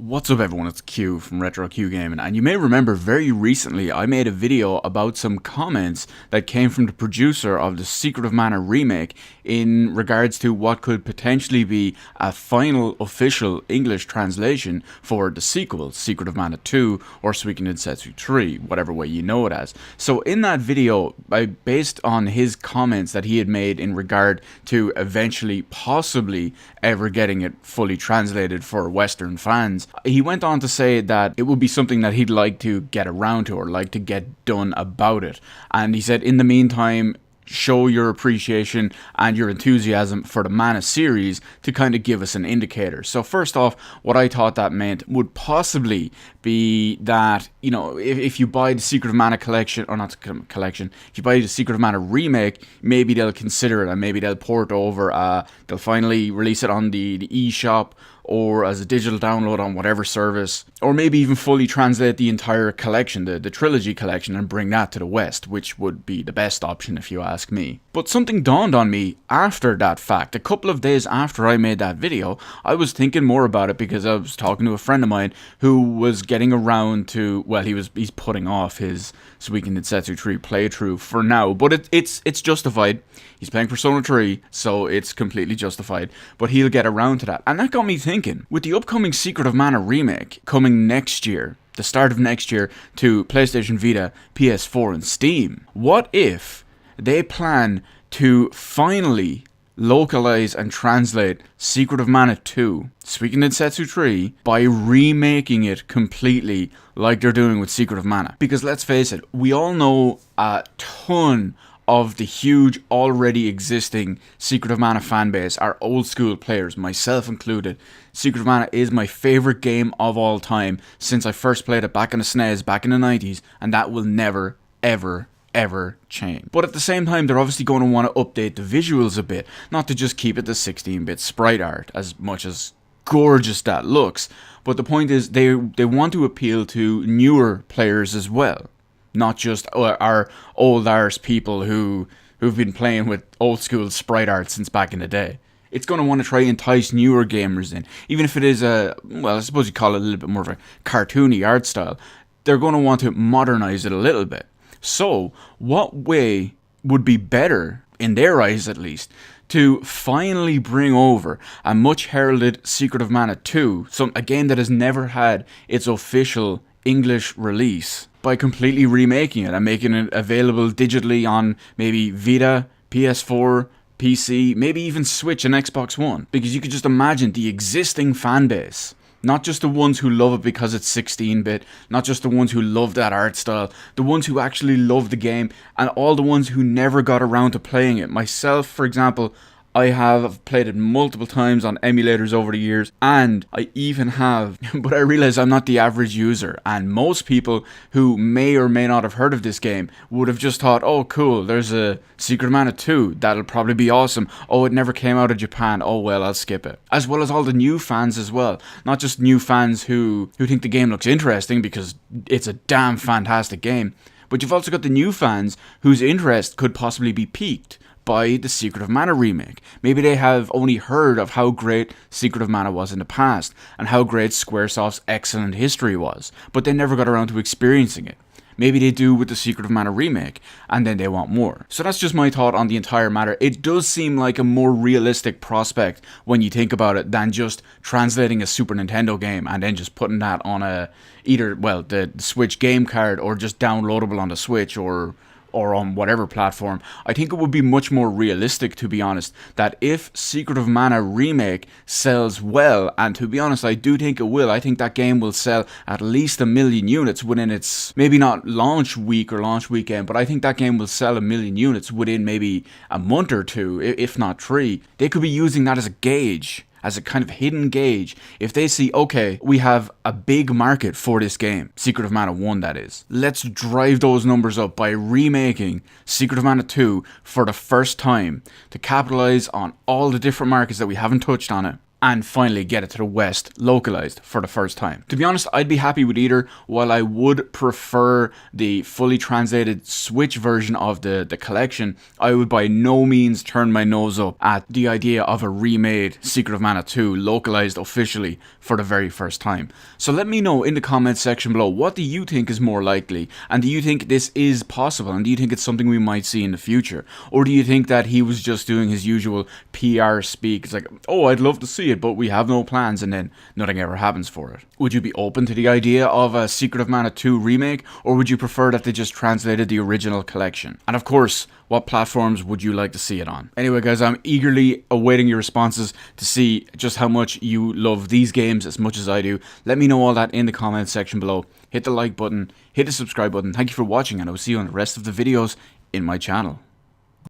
What's up everyone, it's Q from Retro Q Gaming, and you may remember very recently I made a video about some comments that came from the producer of the Secret of Mana remake in regards to what could potentially be a final official English translation for the sequel, Secret of Mana 2 or Seiken Densetsu 3, whatever way you know it as. So in that video, based on his comments that he had made in regard to eventually possibly ever getting it fully translated for Western fans, he went on to say that it would be something that he'd like to get around to or like to get done about it. And he said, in the meantime, show your appreciation and your enthusiasm for the Mana series to kind of give us an indicator. So first off, what I thought that meant would possibly be that, you know, if you buy the Secret of Mana collection, or not collection, if you buy the Secret of Mana remake, maybe they'll consider it and maybe they'll port over, they'll finally release it on the eShop or as a digital download on whatever service, or maybe even fully translate the entire collection, the trilogy collection, and bring that to the West, which would be the best option if you ask me. But something dawned on me after that fact. A couple of days after I made that video, I was thinking more about it because I was talking to a friend of mine who was getting around to, well, he's putting off his Seiken Densetsu 3 playthrough for now, but it's justified. He's playing Persona 3, so it's completely justified, but he'll get around to that. And that got me thinking, with the upcoming Secret of Mana remake coming next year, the start of next year, to PlayStation Vita, PS4 and Steam, what if they plan to finally localize and translate Secret of Mana 2, Seiken Densetsu 3, by remaking it completely like they're doing with Secret of Mana? Because let's face it, we all know a ton of the huge already existing Secret of Mana fanbase are old school players, myself included. Secret of Mana is my favourite game of all time since I first played it back in the SNES back in the 90s, and that will never, ever change. But at the same time, they're obviously going to want to update the visuals a bit, not to just keep it the 16-bit sprite art, as much as gorgeous that looks, but the point is they want to appeal to newer players as well, not just our old arse people who've been playing with old school sprite art since back in the day. It's going to want to try and entice newer gamers in, even if it is well, I suppose you call it a little bit more of a cartoony art style. They're going to want to modernize it a little bit. So, what way would be better, in their eyes at least, to finally bring over a much heralded Secret of Mana 2, a game that has never had its official English release, by completely remaking it and making it available digitally on maybe Vita, PS4, PC, maybe even Switch and Xbox One? Because you could just imagine the existing fan base, not just the ones who love it because it's 16-bit, not just the ones who love that art style, the ones who actually love the game, and all the ones who never got around to playing it. Myself, for example, I have played it multiple times on emulators over the years, and I even have, but I realize I'm not the average user, and most people who may or may not have heard of this game would have just thought, oh cool, there's a Secret of Mana 2, that'll probably be awesome, oh it never came out of Japan, oh well, I'll skip it. As well as all the new fans as well, not just new fans who think the game looks interesting because it's a damn fantastic game, but you've also got the new fans whose interest could possibly be piqued by the Secret of Mana remake. Maybe they have only heard of how great Secret of Mana was in the past, and how great Squaresoft's excellent history was, but they never got around to experiencing it. Maybe they do with the Secret of Mana remake, and then they want more. So that's just my thought on the entire matter. It does seem like a more realistic prospect when you think about it than just translating a Super Nintendo game and then just putting that on either the Switch game card, or just downloadable on the Switch, or on whatever platform. I think it would be much more realistic, to be honest, that if Secret of Mana remake sells well, and to be honest, I do think it will. I think that game will sell at least 1 million units within its, maybe not launch week or launch weekend, but I think that game will sell 1 million units within maybe a month or two, if not 3. They could be using that as a gauge, as a kind of hidden gauge. If they see, okay, we have a big market for this game, Secret of Mana 1 that is, let's drive those numbers up by remaking Secret of Mana 2 for the first time, to capitalize on all the different markets that we haven't touched on it, and finally get it to the West localized for the first time. To be honest, I'd be happy with either. While I would prefer the fully translated Switch version of the collection, I would by no means turn my nose up at the idea of a remade Secret of Mana 2 localized officially for the very first time. So let me know in the comments section below, what do you think is more likely? And do you think this is possible? And do you think it's something we might see in the future? Or do you think that he was just doing his usual PR speak? It's like, oh, I'd love to see it, but we have no plans, and then nothing ever happens for it. Would you be open to the idea of a Secret of Mana 2 remake, or would you prefer that they just translated the original collection? And of course, what platforms would you like to see it on? Anyway guys, I'm eagerly awaiting your responses to see just how much you love these games as much as I do. Let me know all that in the comments section below. Hit the like button, hit the subscribe button. Thank you for watching, and I will see you on the rest of the videos in my channel.